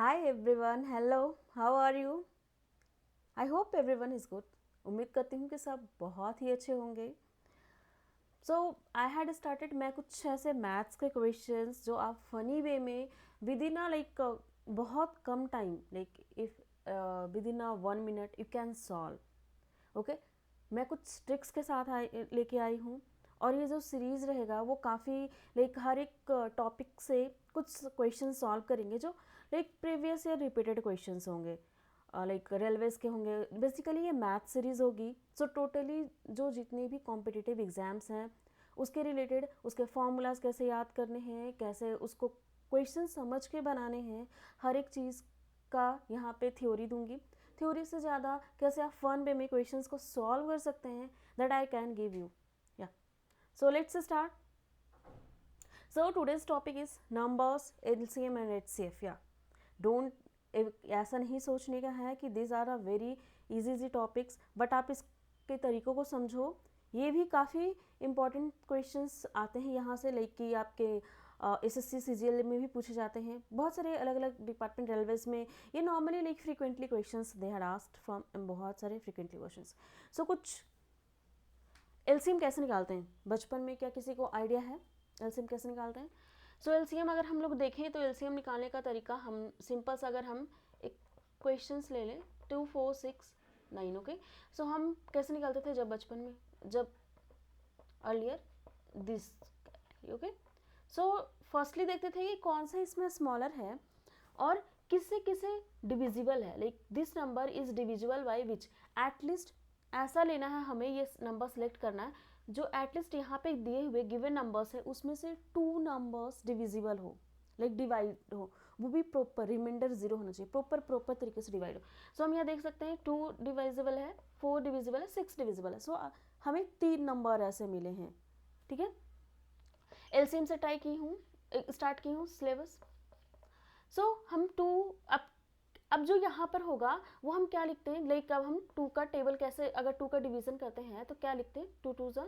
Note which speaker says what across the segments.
Speaker 1: Hi everyone, hello, how are you? I hope everyone is good. उम्मीद करती हूँ कि सब बहुत ही अच्छे होंगे. So I had started मैं कुछ ऐसे मैथ्स के क्वेश्चंस जो आप फनी वे में विद इन लाइक बहुत कम time like if within 1 minute you can solve. Okay, मैं कुछ ट्रिक्स के साथ लेके आई हूँ. और ये जो सीरीज़ रहेगा वो काफ़ी लाइक हर एक टॉपिक से कुछ क्वेश्चन सॉल्व करेंगे जो लाइक प्रीवियस या रिपीटेड क्वेश्चंस होंगे, लाइक रेलवेज के होंगे. बेसिकली ये मैथ सीरीज़ होगी. सो टोटली जो जितने भी कॉम्पिटिटिव एग्ज़ाम्स हैं उसके रिलेटेड, उसके फॉर्मूलाज कैसे याद करने हैं, कैसे उसको क्वेश्चन समझ के बनाने हैं, हर एक चीज़ का यहाँ पे थ्योरी दूंगी. थ्योरी से ज़्यादा कैसे आप फन वे में क्वेश्चंस को सॉल्व कर सकते हैं, that I can give you. या so let's start. So today's topic is numbers, LCM and HCF. या डोंट, ऐसा नहीं सोचने का है कि this are a very easy topics, but आप इसके तरीक़ों को समझो. ये भी काफ़ी इंपॉर्टेंट क्वेश्चंस आते हैं यहाँ से, लाइक कि आपके एसएससी सीजीएल में भी पूछे जाते हैं. बहुत सारे अलग अलग डिपार्टमेंट रेलवेज में ये normally like frequently questions they had asked from, बहुत सारे फ्रीक्वेंटली क्वेश्चंस. सो कुछ एलसीएम कैसे निकालते हैं बचपन में, क्या किसी को आइडिया है एलसीएम कैसे निकालते हैं? सो एलसीएम अगर हम लोग देखें तो एलसीएम निकालने का तरीका हम सिंपल सा, अगर हम एक क्वेश्चंस ले लें 2 4 6 9. ओके, सो हम कैसे निकालते थे जब बचपन में, जब earlier this. Okay, so firstly देखते थे कि कौन सा इसमें स्मॉलर है और किससे किसे डिविजिबल है. Like this number is divisible by which, at least ऐसा लेना है हमें, ये नंबर सेलेक्ट करना है जो एटलीस्ट यहाँ पे दिए हुए गिवन नंबर्स है उसमें से 2 नंबर्स डिविजिबल हो, लाइक डिवाइड हो, वो भी प्रॉपर, रिमाइंडर 0 होना चाहिए, प्रॉपर तरीके से डिवाइड हो. सो हम यहाँ देख सकते हैं 2 डिविजिबल है, 4 डिविजिबल है, 6 डिविजिबल है. सो हमें 3 नंबर ऐसे मिले हैं. ठीक है, एलसीएम से स्टार्ट की हूँ सिलेबस. सो हम 2, अब जो यहाँ पर होगा वो हम क्या लिखते हैं, लाइक अब हम 2 का टेबल कैसे, अगर 2 का डिवीजन करते हैं तो क्या लिखते हैं, 2 2 ज़ा.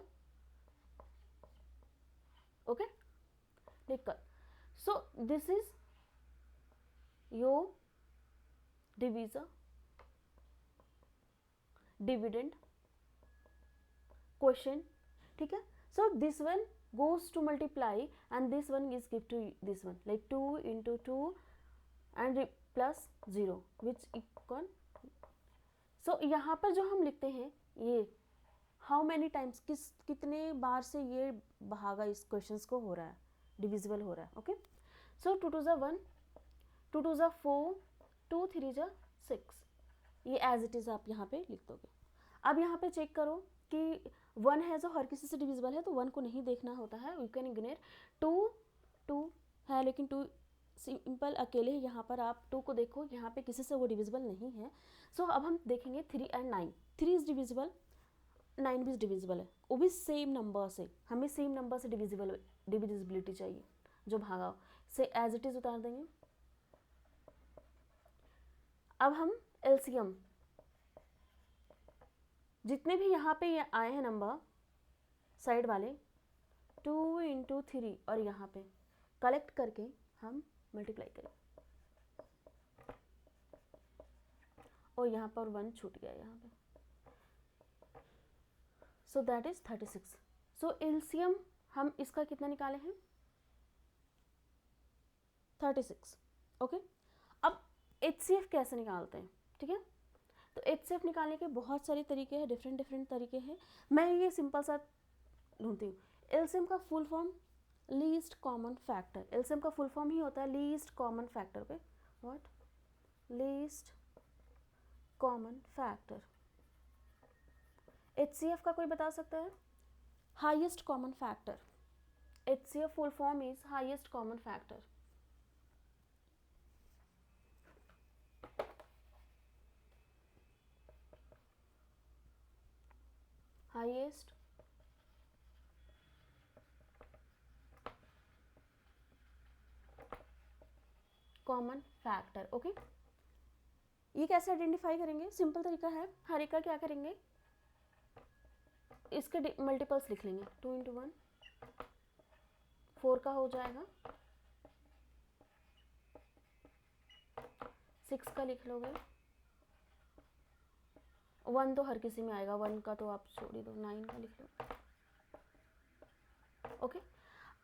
Speaker 1: ओके, लिख कर. So this is your divisor, dividend, question. ठीक है, so this one goes to multiply and this one is give to this one, like 2 into 2 and plus 0 which equal. सो यहाँ पर जो हम लिखते हैं ये हाउ मैनी टाइम्स, कितने बार से ये भागा इस क्वेश्चन को हो रहा है, डिविजिबल हो रहा है. ओके, सो 2 2 ज़ा 1, 2 2 ज़ा 4, 2 3 ज़ा 6. ये एज इट इज़ आप यहाँ पे लिख दोगे. अब यहाँ पे चेक करो कि 1 है जो हर किसी से डिविजिबल है, तो 1 को नहीं देखना होता है, यू कैन इग्नोर. 2 है लेकिन 2 सिंपल अकेले ही, यहाँ पर आप 2 को देखो, यहाँ पे किसी से वो डिविजिबल नहीं है. सो अब हम देखेंगे 3 एंड 9. 3 इज डिविजिबल, 9 भी डिविजिबल है, वो भी सेम नंबर से. हमें सेम नंबर से डिविजिबिलिटी चाहिए जो भागा से एज इट इज उतार देंगे. अब हम एलसीएम, जितने भी यहाँ पे ये आए हैं नंबर साइड वाले, 2 इंटू 3 और यहाँ पे कलेक्ट करके हम मल्टीप्लाई करें. और यहाँ पर 1 छूट गया यहाँ पे, so that is 36. So LCM हम इसका कितना निकाले हैं, 36. ओके, अब एचसीएफ कैसे निकालते हैं? ठीक है, तो एचसीएफ निकालने के बहुत सारे तरीके हैं, डिफरेंट तरीके हैं. मैं ये सिंपल सा ढूंढती हूँ. एलसीएम का full form least common factor, LCM का फुल फॉर्म ही होता है least common factor. Okay, what, least common factor. HCF का कोई बता सकता है? Highest common factor. HCF full form is highest common factor. Highest common factor. Okay, ये कैसे आइडेंटिफाई करेंगे? सिंपल तरीका है, हर एक का क्या करेंगे, इसके मल्टीपल्स लिख लेंगे. 2 इंटू 1 4 का हो जाएगा, 6 का लिख लोगे, 1 तो हर किसी में आएगा, 1 का तो आप छोड़ ही दो, 9 का लिख लो। ओके,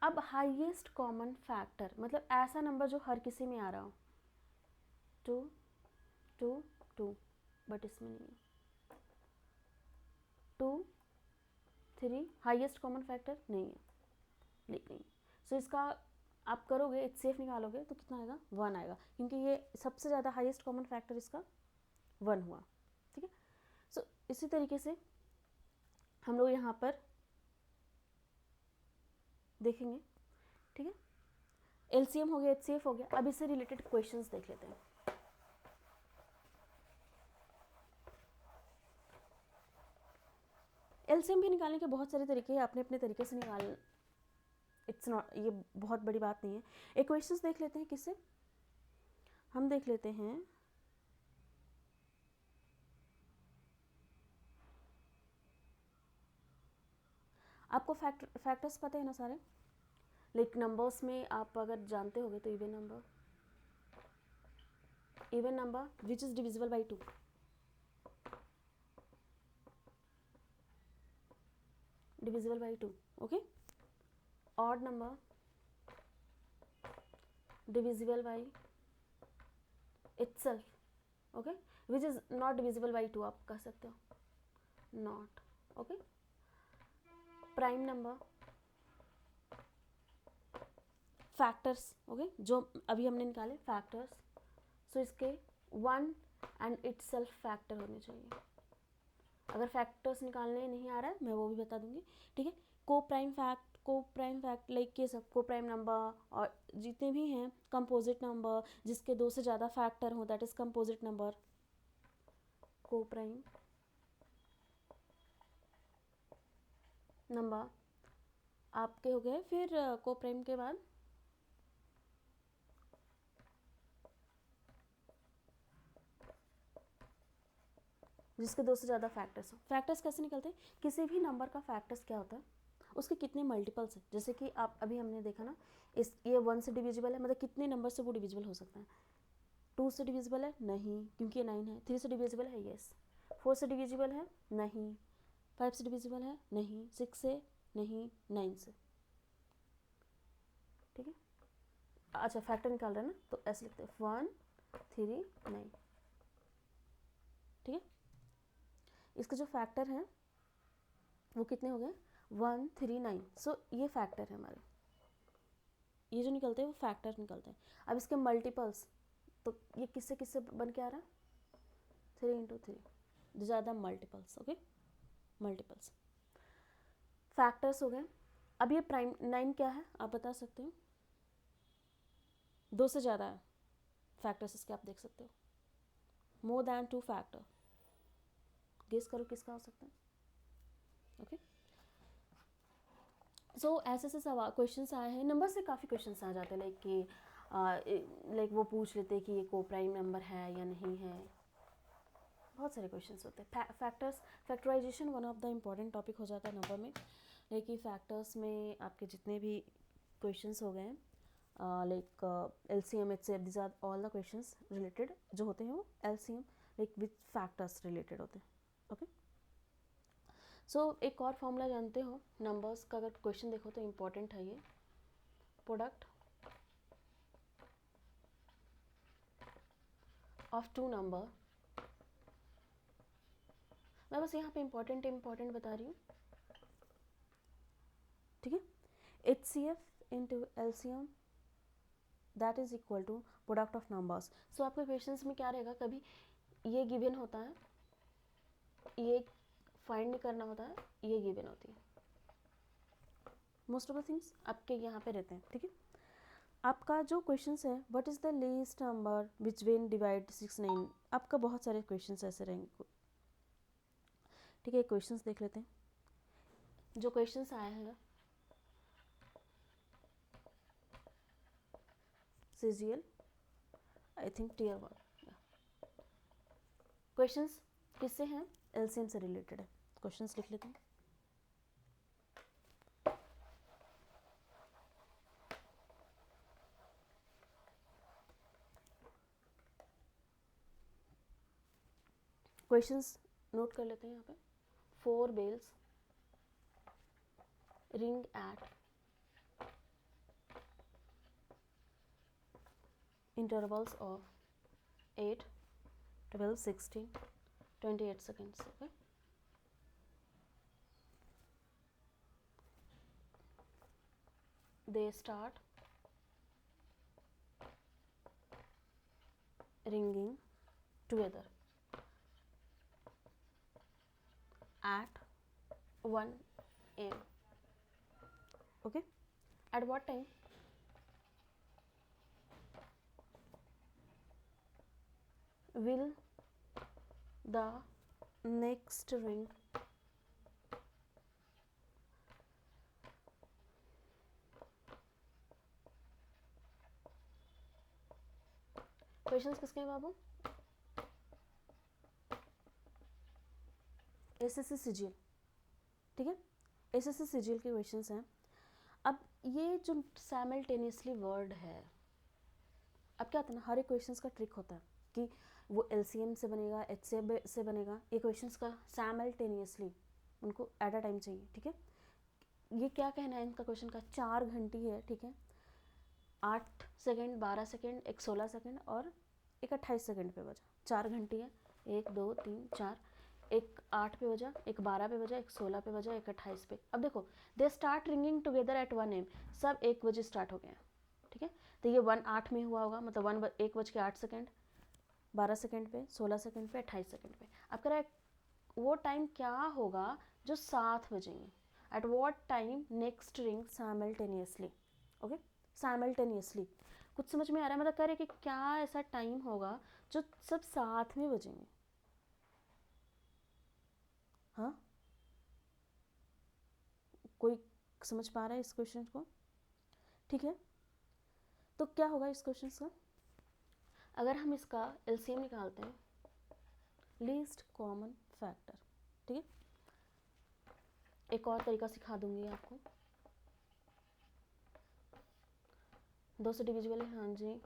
Speaker 1: अब हाईएस्ट कॉमन फैक्टर मतलब ऐसा नंबर जो हर किसी में आ रहा हो, 2 2 2, बट इसमें नहीं है, 2 3 हाईएस्ट कॉमन फैक्टर नहीं है, नहीं। सो इसका आप करोगे HCF निकालोगे तो कितना आएगा, 1 आएगा, क्योंकि ये सबसे ज़्यादा हाईएस्ट कॉमन फैक्टर इसका 1 हुआ। ठीक है, सो इसी तरीके से हम लोग यहाँ पर देखेंगे। ठीक है, LCM हो गया, HCF हो गया, अब इससे रिलेटेड क्वेश्चंस देख लेते हैं। LCM भी निकालने के बहुत सारे तरीके हैं, अपने अपने तरीके से निकाल, इट्स नॉट, ये बहुत बड़ी बात नहीं है। एक क्वेश्चंस देख लेते हैं, किससे हम देख लेते हैं, आपको फैक्टर्स पता है ना सारे, लाइक नंबर्स में आप अगर जानते होगे तो even number which is divisible by 2, divisible by 2, okay, odd number divisible by itself, okay, which is not divisible by 2 आप कह सकते हो, not, okay, prime number, factors, okay, जो अभी हमने निकाले फैक्टर्स, सो इसके 1 एंड itself फैक्टर होने चाहिए। अगर फैक्टर्स निकालने नहीं आ रहा है मैं वो भी बता दूंगी। ठीक है, को प्राइम फैक्ट लाइक ये सब को प्राइम नंबर, और जितने भी हैं कंपोजिट नंबर जिसके 2 से ज़्यादा फैक्टर हो, दैट इज कंपोजिट नंबर, को प्राइम नंबर आपके हो गए। फिर को प्राइम के बाद जिसके 2 से ज़्यादा फैक्टर्स हो। फैक्टर्स कैसे निकलते हैं, किसी भी नंबर का फैक्टर्स क्या होता है, उसके कितने मल्टीपल्स हैं, जैसे कि आप अभी हमने देखा ना, इस ये 1 से डिविजिबल है, मतलब कितने नंबर से वो डिविजिबल हो सकता है, 2 से डिविजिबल है नहीं क्योंकि ये 9 है, 3 से डिविजिबल है यस, 4 से डिविजिबल है नहीं, 5 से डिविजिबल है नहीं, 6 से नहीं, 9 से। ठीक है, अच्छा फैक्टर निकाल रहे हैं ना, तो ऐसे लिखते हैं 1 3 9। ठीक है, इसके जो फैक्टर हैं वो कितने हो गए, 1 3 9, सो ये फैक्टर है हमारे, ये जो निकलते हैं वो फैक्टर निकलते हैं। अब इसके मल्टीपल्स, तो ये किससे किससे बन के आ रहा है, 3 इंटू 3, ज़्यादा मल्टीपल्स, ओके, मल्टीपल्स फैक्टर्स हो गए। अब ये प्राइम 9 क्या है आप बता सकते हो, 2 से ज़्यादा है फैक्टर्स इसके, आप देख सकते हो, मोर देन 2 फैक्टर, गेस करो किसका हो सकता है, ओके। सो ऐसे ऐसे सवाल क्वेश्चंस आए हैं, नंबर से काफ़ी क्वेश्चंस आ जाते हैं, लाइक कि लाइक वो पूछ लेते हैं कि ये को प्राइम नंबर है या नहीं है, बहुत सारे क्वेश्चंस होते हैं। Factors, factorization one of the important topic हो जाता है नंबर में, लाइक फैक्टर्स में आपके जितने भी क्वेश्चंस हो गए हैं, like LCM HCF, this are all the questions related जो होते हैं वो LCM like with factors related होते हैं, ओके। सो एक और फॉर्मूला जानते हो नंबर्स का, अगर क्वेश्चन देखो तो इम्पोर्टेंट है ये, प्रोडक्ट ऑफ 2 नंबर, मैं बस यहाँ पे इम्पोर्टेंट बता रही हूँ। ठीक है, HCF into LCM that is equal to product of numbers. So आपके क्वेश्चंस में क्या रहेगा, कभी ये गिवन होता है, ये फाइंड करना होता है, ये गिवन होती है, मोस्ट ऑफ द थिंग्स आपके यहाँ पे रहते हैं। ठीक है, आपका जो क्वेश्चंस है, what is the least number which when divide 6 9, आपका बहुत सारे क्वेश्चंस ऐसे रहेंगे। ठीक है, क्वेश्चंस देख लेते हैं जो क्वेश्चंस आए हैं CGL, I think tier 1, questions किससे हैं, LCM से रिलेटेड है, क्वेश्चंस लिख लेते हैं। क्वेश्चंस नोट कर लेते हैं यहाँ पे। 4 bells ring at intervals of 8, 12, 16, 28 seconds. Okay. They start ringing together at 1 a.m. Okay. At what time? Will the next ring questions किसके हैं बाबू? एसएससी सीजीएल, ठीक है, एसएससी सीजीएल के क्वेश्चंस हैं। अब ये जो साइमल्टेनियसली वर्ड है, अब क्या होता है ना, हर एक क्वेश्चंस का ट्रिक होता है कि वो एलसीएम से बनेगा, एचसीएफ से बनेगा, ये क्वेश्चंस का साइमल्टेनियसली उनको एट अ टाइम चाहिए, ठीक है। ये क्या कहना है इनका क्वेश्चन का, 4 घंटी है, ठीक है, 8 सेकेंड, 12 सेकेंड, एक 16 सेकेंड और एक 28 सेकेंड पे बजा। 4 घंटी है, 1 2 3 4, एक 8 पे बजा, एक 12 पे बजा, एक 16 पे बजा, एक 28 पे। अब देखो, they start ringing together at 1 AM, सब 1 बजे स्टार्ट हो गए हैं, ठीक है। तो ये 1 8 में हुआ होगा, मतलब 1 बज के 8 सेकेंड, 12 सेकेंड पे, 16 सेकेंड पे, 28 सेकेंड पे। अब कह रहा है वो टाइम क्या होगा जो साथ बजेंगे, at what time next ring simultaneously. Okay, simultaneously कुछ समझ में आ रहा है, मतलब कह रहे कि क्या ऐसा टाइम होगा जो सब साथ में बजेंगे। हाँ, कोई समझ पा रहा है इस क्वेश्चन को? ठीक है, तो क्या होगा इस क्वेश्चन का, अगर हम इसका एलसीएम निकालते हैं, लीस्ट कॉमन फैक्टर, ठीक है। एक और तरीका सिखा दूंगी आपको, 2 से डिविजिबल है, हाँ जी,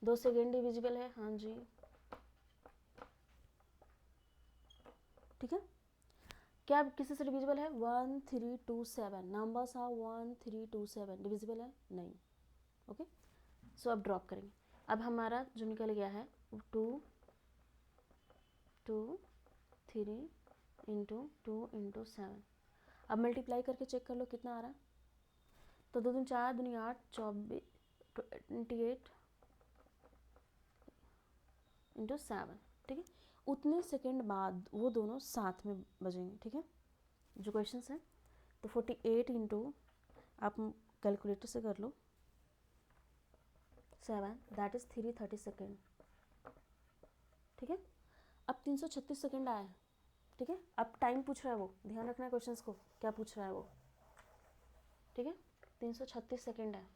Speaker 1: 2 से अगेन डिविजिबल है, हाँ जी, ठीक है। क्या किसी से डिविजिबल है? 1 3 2 7, नंबर्स आर 1 3 2 7, डिविजिबल है नहीं। ओके, सो अब ड्रॉप करेंगे। अब हमारा जो निकल गया है 2 2 3 इंटू 2 इंटू 7। अब मल्टीप्लाई करके चेक कर लो कितना आ रहा है। तो 2 दूनी 4, दूनी 8, 24, 28 इंटू 7, ठीक है। उतने सेकेंड बाद वो दोनों साथ में बजेंगे, ठीक है, जो क्वेश्चन है। तो 48 इंटू, आप कैलकुलेटर से कर लो, 7, दैट इज 330 सेकेंड, ठीक है। अब 336 सेकेंड आया है, ठीक है। अब टाइम पूछ रहा है वो, ध्यान रखना है क्वेश्चंस को, क्या पूछ रहा है वो, ठीक है। 336 सेकेंड है।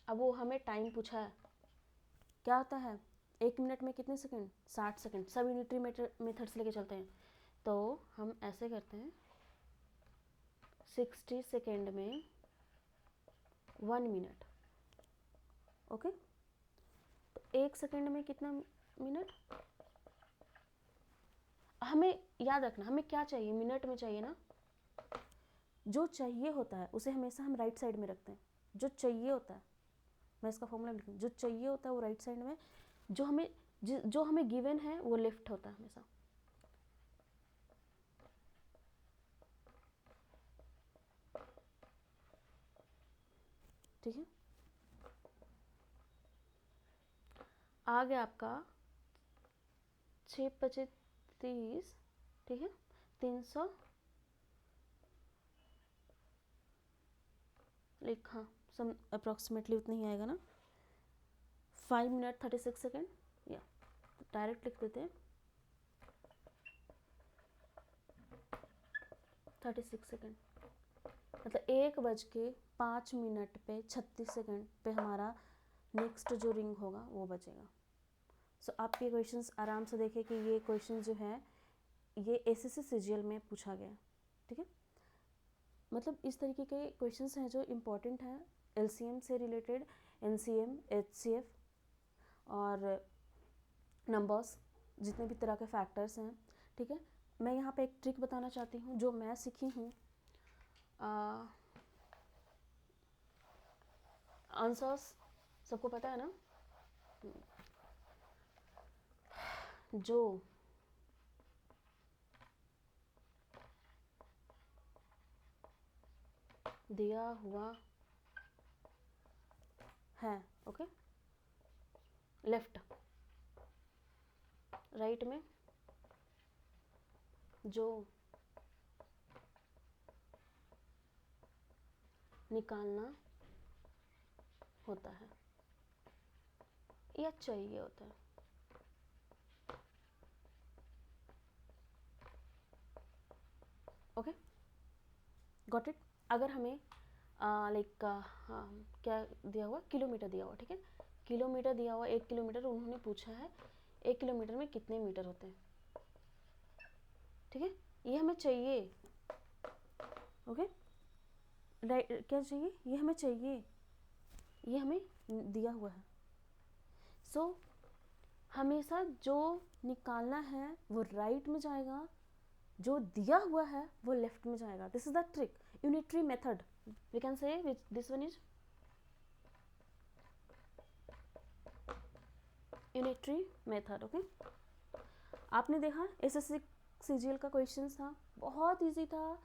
Speaker 1: अब वो हमें टाइम पूछा है, क्या होता है 1 मिनट में कितने सेकेंड? 60 सेकेंड। सब यूनिटरी मेथड से लेके चलते हैं, तो हम ऐसे करते हैं, 60 सेकेंड में 1 मिनट, ओके। तो 1 सेकेंड में कितना मिनट? हमें याद रखना, हमें क्या चाहिए, मिनट में चाहिए ना। जो चाहिए होता है उसे हमेशा हम राइट साइड में रखते हैं, जो चाहिए होता है, मैं इसका फॉर्मूला लिखूँ, जो चाहिए होता है वो राइट साइड में, जो हमें गिवन है वो लेफ्ट होता है हमेशा, ठीक है। आ गया आपका 6 25 30, ठीक है, 300 लिखा, सम अप्रॉक्सीमेटली उतना ही आएगा ना, 5 मिनट 36 सेकेंड, या डायरेक्ट लिख देते हैं 36 सेकेंड, मतलब 1:05 पे 36 सेकेंड पे हमारा नेक्स्ट जो रिंग होगा वो बचेगा। सो आप ये क्वेश्चंस आराम से देखें कि ये क्वेश्चन जो है ये एसएससी सीजीएल में पूछा गया, ठीक है। मतलब इस तरीके के क्वेश्चंस हैं जो इम्पोर्टेंट हैं एलसीएम से रिलेटेड, एनसीएम, एचसीएफ और नंबर्स, जितने भी तरह के फैक्टर्स हैं, ठीक है। मैं यहाँ पे एक ट्रिक बताना चाहती हूँ जो मैं सीखी हूँ। आंसर्स सबको पता है ना, जो दिया हुआ है, ओके, लेफ्ट राइट में जो निकालना होता है या चाहिए होता है, ओके, गॉट इट। अगर हमें लाइक क्या दिया हुआ, किलोमीटर दिया हुआ, ठीक है, किलोमीटर दिया हुआ, 1 किलोमीटर, उन्होंने पूछा है 1 किलोमीटर में कितने मीटर होते हैं, ठीक है, ये हमें चाहिए, ओके, क्या चाहिए, ये हमें चाहिए, ये हमें दिया हुआ है। सो हमेशा जो निकालना है वो राइट में जाएगा, जो दिया हुआ है वो लेफ्ट में जाएगा। This is the trick, unitary method, we can say this one is unitary method, okay. आपने देखा एसएससी सीजीएल का क्वेश्चन था, बहुत इजी था।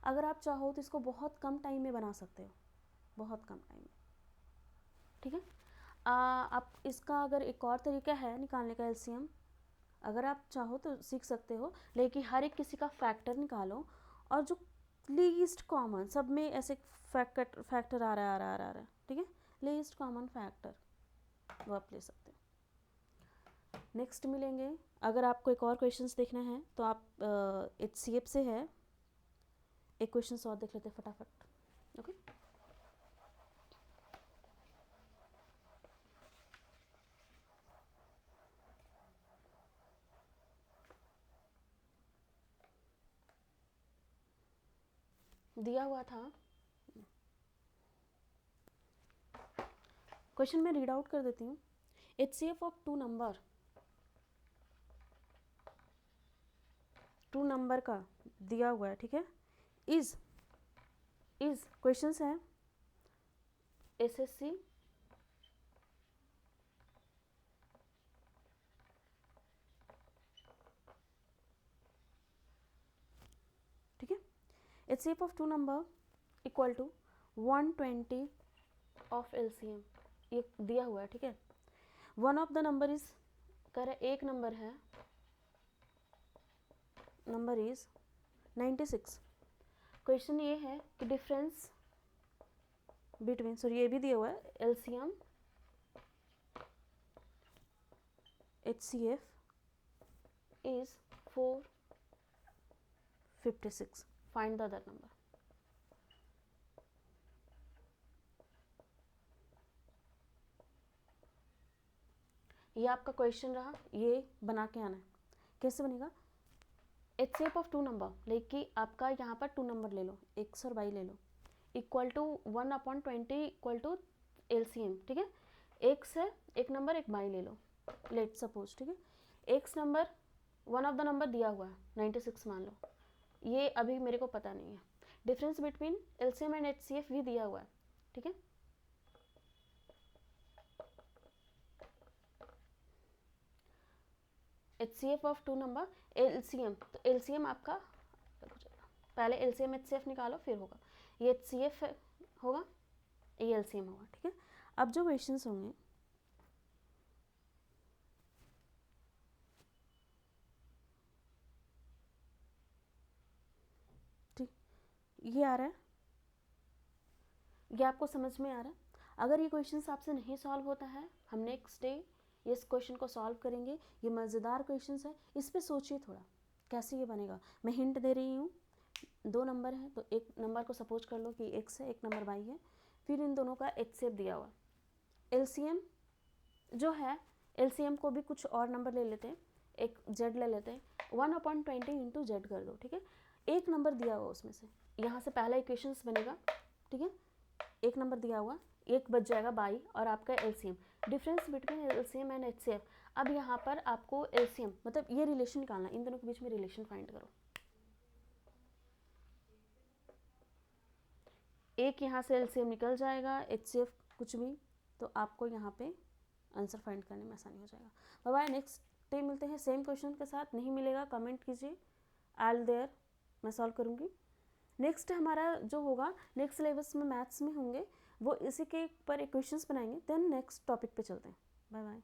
Speaker 1: अगर आप चाहो तो इसको बहुत कम टाइम में बना सकते हो, बहुत कम टाइम में, ठीक है। आप इसका अगर एक और तरीका है निकालने का एलसीएम, अगर आप चाहो तो सीख सकते हो, लेकिन हर एक किसी का फैक्टर निकालो और जो लीस्ट कॉमन, सब में ऐसे फैक्टर आ रहा है, ठीक है, लीस्ट कॉमन फैक्टर वो आप ले सकते हो। नेक्स्ट मिलेंगे। अगर आपको एक और क्वेश्चंस देखना है तो आप एचसीएफ से है, एक क्वेश्चन और देख लेते हैं फटाफट, ओके। दिया हुआ था क्वेश्चन, में रीड आउट कर देती हूँ। एचसीएफ ऑफ टू नंबर का दिया हुआ है, ठीक है, इज क्वेश्चंस है एसएससी ठीक है, HCF of two number equal to 120 of LCM, ये दिया हुआ है, ठीक है। One of the number is, कह रहे एक नंबर है, नंबर इज 96। क्वेश्चन ये है कि डिफरेंस बिटवीन, सॉरी ये भी दिया हुआ है, LCM HCF is 456, find the other number। ये आपका क्वेश्चन रहा, ये बना के आना है। कैसे बनेगा, HCF ऑफ टू नंबर, लेकिन आपका यहाँ पर टू नंबर ले लो, x और y ले लो, equal to 1/20 equal to LCM, ठीक है। x है एक नंबर, एक y ले लो, लेट सपोज, ठीक है। x number, one of the number दिया हुआ है 96 मान लो, ये अभी मेरे को पता नहीं है। डिफरेंस बिटवीन LCM एंड HCF भी दिया हुआ है, ठीक है। HCF of two number, LCM, तो LCM आपका, पहले LCM HCF निकालो फिर होगा, ये HCF होगा, ये LCM होगा, ठीक है। अब जो क्वेश्चंस होंगे, ठीक, ये आ रहा है, ये आपको समझ में आ रहा है। अगर ये क्वेश्चंस आपसे नहीं सॉल्व होता है, हम नेक्स्ट डे इस क्वेश्चन को सॉल्व करेंगे। ये मज़ेदार क्वेश्चंस है, इस पर सोचिए थोड़ा कैसे ये बनेगा। मैं हिंट दे रही हूँ, दो नंबर है तो एक नंबर को सपोज कर लो कि x है, एक नंबर y है, फिर इन दोनों का HCF दिया हुआ। LCM जो है, LCM को भी कुछ और नंबर ले लेते हैं, एक जेड ले लेते हैं, 1/20 इंटू जेड कर दो, ठीक है। एक नंबर दिया हुआ उसमें से, यहाँ से पहला इक्वेशंस बनेगा, ठीक है। एक नंबर दिया हुआ, एक बच जाएगा बाई और आपका LCM, difference between LCM and HCF. अब यहाँ पर आपको एलसीएम मतलब ये रिलेशन निकालना, इन दोनों के बीच में रिलेशन फाइंड करो। एक यहाँ से एलसीएम निकल जाएगा, एचसीएफ कुछ भी, तो आपको यहाँ पे आंसर फाइंड करने में आसानी हो जाएगा। बाय बाय, नेक्स्ट डे मिलते हैं सेम क्वेश्चन के साथ। नहीं मिलेगा कमेंट कीजिए, आई विल देयर, मैं सॉल्व करूँगी। नेक्स्ट हमारा जो होगा, नेक्स्ट सिलेबस में मैथ्स में होंगे, वो इसी के पर क्वेश्चंस बनाएंगे, देन नेक्स्ट टॉपिक पे चलते हैं। Bye bye.